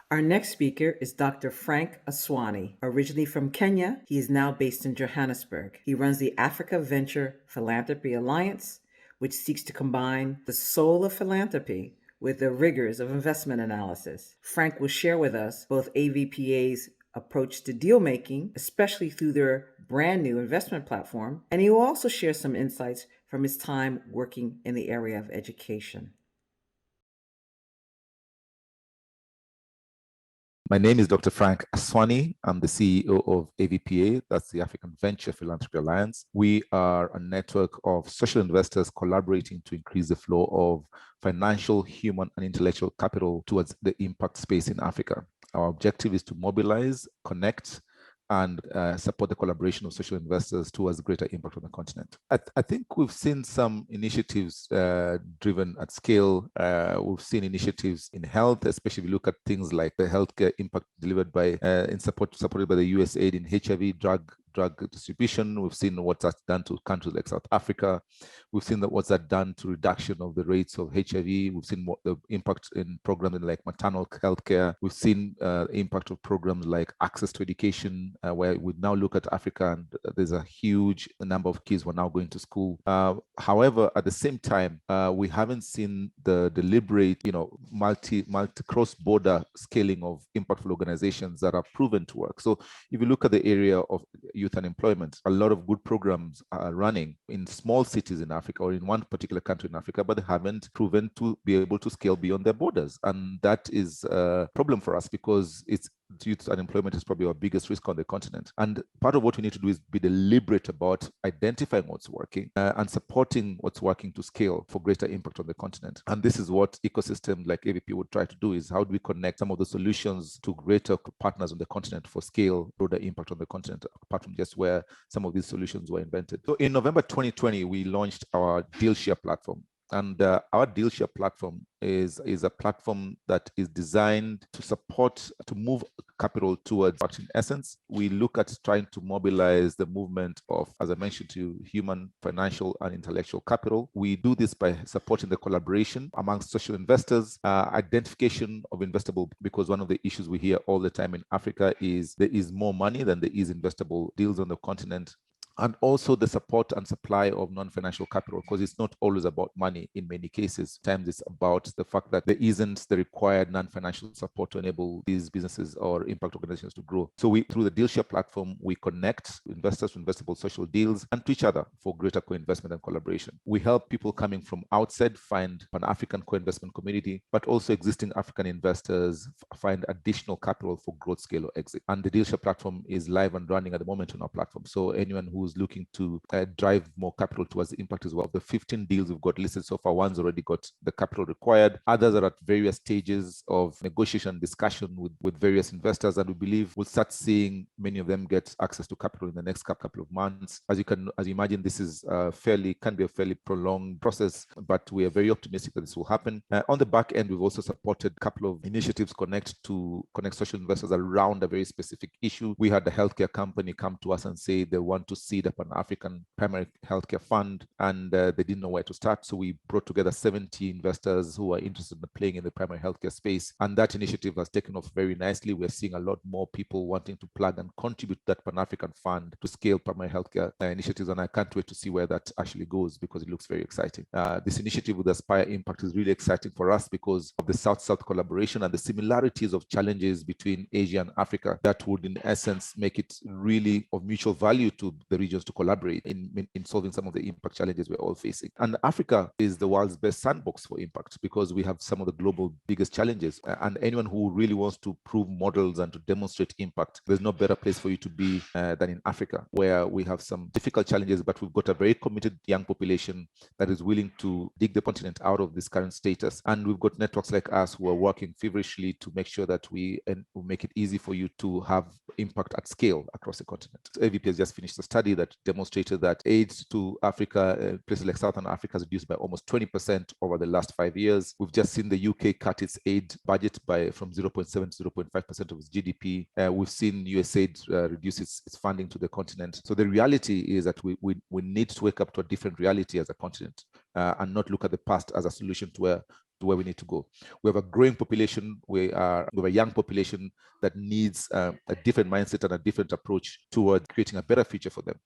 Our next speaker is Dr. Frank Aswani. Originally from Kenya, he is now based in Johannesburg. He runs the Africa Venture Philanthropy Alliance, which seeks to combine the soul of philanthropy with the rigors of investment analysis. Frank will share with us both AVPA's approach to deal making, especially through their brand new investment platform, and he will also share some insights from his time working in the area of education. My name is Dr. Frank Aswani. I'm the CEO of AVPA, that's the African Venture Philanthropy Alliance. We are a network of social investors collaborating to increase the flow of financial, human, and intellectual capital towards the impact space in Africa. Our objective is to mobilize, connect, and support the collaboration of social investors towards greater impact on the continent. I think we've seen some initiatives driven at scale. We've seen initiatives in health, especially if you look at things like the healthcare impact delivered by, supported by the USAID in HIV drug distribution. We've seen what that's done to countries like South Africa. We've seen that what's that done to reduction of the rates of HIV. We've seen what the impact in programs like maternal healthcare. We've seen impact of programs like access to education, where we now look at Africa and there's a huge number of kids who are now going to school. However, at the same time, we haven't seen the deliberate, multi cross-border scaling of impactful organizations that are proven to work. So if you look at the area of youth unemployment, a lot of good programs are running in small cities in Africa or in one particular country in Africa, but they haven't proven to be able to scale beyond their borders. And that is a problem for us because youth unemployment is probably our biggest risk on the continent. And part of what we need to do is be deliberate about identifying what's working and supporting what's working to scale for greater impact on the continent. And this is what ecosystems like AVP would try to do, is how do we connect some of the solutions to greater partners on the continent for scale, broader impact on the continent, apart from just where some of these solutions were invented. So in November 2020, we launched our DealShare platform. And our DealShare platform is a platform that is designed to support, to move capital towards, in essence, we look at trying to mobilize the movement of, as I mentioned to you, human, financial, and intellectual capital. We do this by supporting the collaboration amongst social investors, identification of investable, because one of the issues we hear all the time in Africa is there is more money than there is investable deals on the continent. And also the support and supply of non-financial capital, because it's not always about money in many cases. Sometimes it's about the fact that there isn't the required non-financial support to enable these businesses or impact organizations to grow. So through the DealShare platform, we connect investors to investable social deals and to each other for greater co-investment and collaboration. We help people coming from outside find an African co-investment community, but also existing African investors find additional capital for growth, scale, or exit. And the DealShare platform is live and running at the moment on our platform. So anyone who's looking to drive more capital towards the impact as well. The 15 deals we've got listed so far, one's already got the capital required. Others are at various stages of negotiation and discussion with various investors, and we believe we'll start seeing many of them get access to capital in the next couple of months. As you imagine, this is can be a fairly prolonged process, but we are very optimistic that this will happen. On the back end, we've also supported a couple of initiatives connect social investors around a very specific issue. We had a healthcare company come to us and say they want to seed up an African primary healthcare fund, and they didn't know where to start. So we brought together 70 investors who are interested in playing in the primary healthcare space, and that initiative has taken off very nicely. We're seeing a lot more people wanting to plug and contribute to that Pan-African fund to scale primary healthcare initiatives, and I can't wait to see where that actually goes because it looks very exciting. This initiative with Aspire Impact is really exciting for us because of the South-South collaboration and the similarities of challenges between Asia and Africa that would, in essence, make it really of mutual value to the regions to collaborate in solving some of the impact challenges we're all facing. And Africa is the world's best sandbox for impact because we have some of the global biggest challenges. And anyone who really wants to prove models and to demonstrate impact, there's no better place for you to be than in Africa, where we have some difficult challenges, but we've got a very committed young population that is willing to dig the continent out of this current status. And we've got networks like us who are working feverishly to make sure that we make it easy for you to have impact at scale across the continent. So AVP has just finished a study that demonstrated that aid to Africa, places like Southern Africa, has reduced by almost 20% over the last 5 years. We've just seen the UK cut its aid budget from 0.7 to 0.5% of its GDP. We've seen USAID reduce its funding to the continent. So the reality is that we need to wake up to a different reality as a continent and not look at the past as a solution to where where we need to go. We have a growing population. We have a young population that needs a different mindset and a different approach toward creating a better future for them.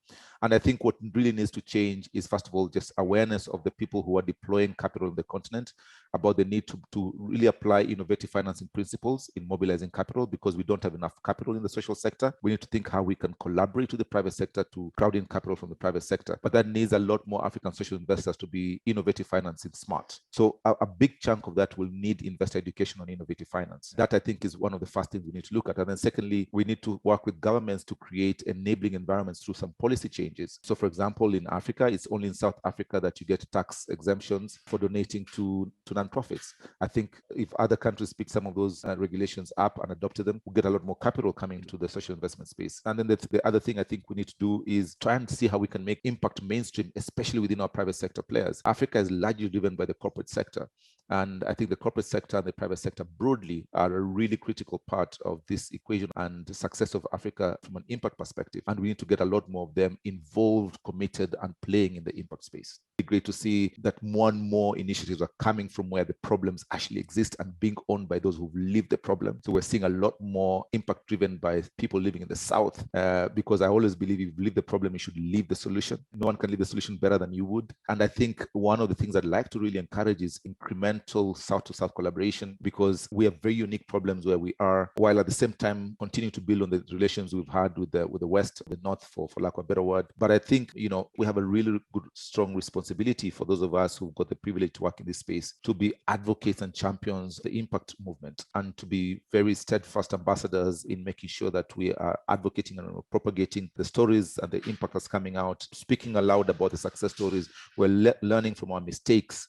And I think what really needs to change is, first of all, just awareness of the people who are deploying capital on the continent about the need to really apply innovative financing principles in mobilizing capital, because we don't have enough capital in the social sector. We need to think how we can collaborate with the private sector to crowd in capital from the private sector. But that needs a lot more African social investors to be innovative financing smart. So a big chunk of that will need investor education on innovative finance. That, I think, is one of the first things we need to look at. And then secondly, we need to work with governments to create enabling environments through some policy changes. So for example, in Africa, it's only in South Africa that you get tax exemptions for donating to nonprofits. I think if other countries pick some of those regulations up and adopted them, we'll get a lot more capital coming into the social investment space. And then the other thing I think we need to do is try and see how we can make impact mainstream, especially within our private sector players. Africa is largely driven by the corporate sector. And I think the corporate sector and the private sector broadly are a really critical part of this equation and the success of Africa from an impact perspective. And we need to get a lot more of them involved, committed, and playing in the impact space. It's great to see that more and more initiatives are coming from where the problems actually exist and being owned by those who've lived the problem. So we're seeing a lot more impact driven by people living in the South, because I always believe if you live the problem, you should leave the solution. No one can leave the solution better than you would. And I think one of the things I'd like to really encourage is incremental South-to-South collaboration, because we have very unique problems where we are, while at the same time continue to build on the relations we've had with the West, the North, for lack of a better word. But I think, we have a really good, strong responsibility for those of us who've got the privilege to work in this space to be advocates and champions of the impact movement, and to be very steadfast ambassadors in making sure that we are advocating and propagating the stories and the impact that's coming out, speaking aloud about the success stories. We're learning from our mistakes